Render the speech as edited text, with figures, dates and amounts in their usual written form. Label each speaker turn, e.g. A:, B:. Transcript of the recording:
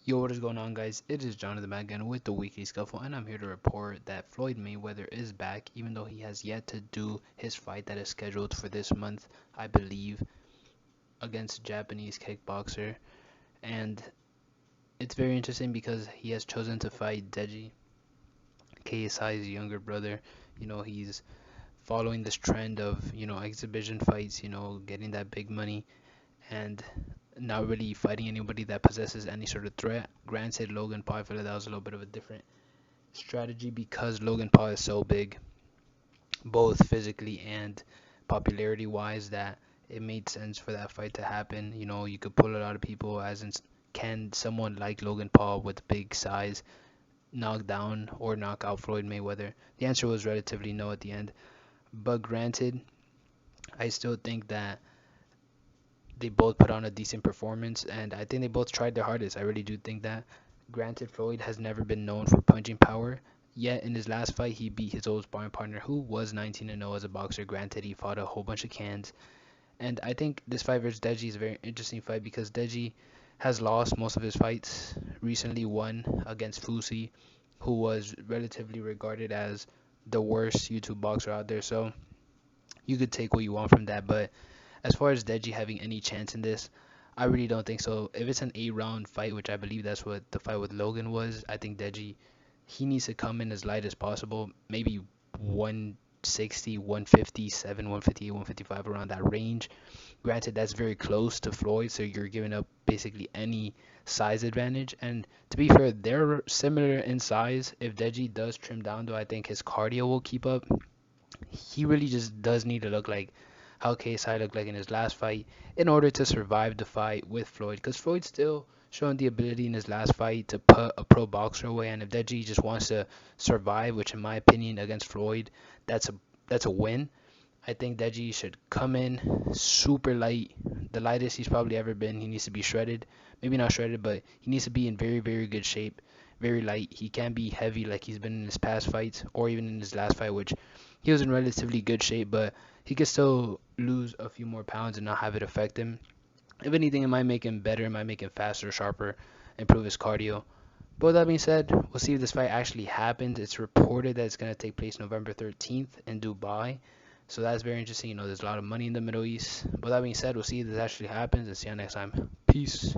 A: Yo, what is going on, guys? It is Jonathan back again with the Weekly Scuffle, and I'm here to report that Floyd Mayweather is back, even though he has yet to do his fight that is scheduled for this month, I believe, against a Japanese kickboxer. And it's very interesting because he has chosen to fight Deji, KSI's younger brother. He's following this trend of, exhibition fights, getting that big money and not really fighting anybody that possesses any sort of threat. Granted, Logan Paul, I feel like that was a little bit of a different strategy because Logan Paul is so big, both physically and popularity wise, that it made sense for that fight to happen. You could pull a lot of people, as in, can someone like Logan Paul with big size knock down or knock out Floyd Mayweather? The answer was relatively no at the end. But granted, I still think that they both put on a decent performance, and I think they both tried their hardest. I really do think that. Granted, Floyd has never been known for punching power, yet in his last fight, he beat his old sparring partner, who was 19-0 as a boxer. Granted, he fought a whole bunch of cans, and I think this fight versus Deji is a very interesting fight because Deji has lost most of his fights. Recently, won against Fusi, who was relatively regarded as the worst YouTube boxer out there. So you could take what you want from that, but as far as Deji having any chance in this, I really don't think so. If it's an 8 round fight, which I believe that's what the fight with Logan was, I think Deji, he needs to come in as light as possible. Maybe 160, 157, 158, 155, around that range. Granted, that's very close to Floyd, so you're giving up basically any size advantage. And to be fair, they're similar in size. If Deji does trim down, though, I think his cardio will keep up. He really just does need to look like how KSI looked like in his last fight in order to survive the fight with Floyd. Because Floyd's still showing the ability in his last fight to put a pro boxer away, and if Deji just wants to survive, which in my opinion against Floyd, that's a win. I think Deji should come in super light, the lightest he's probably ever been. He needs to be shredded, maybe not shredded, but he needs to be in very, very good shape, very light. He can't be heavy like he's been in his past fights or even in his last fight, which he was in relatively good shape, but he could still lose a few more pounds and not have it affect him. If anything, it might make him better, it might make him faster, sharper, improve his cardio. But with that being said, we'll see if this fight actually happens. It's reported that it's going to take place November 13th in Dubai. So that's very interesting. There's a lot of money in the Middle East. But that being said, we'll see if this actually happens and see you next time. Peace.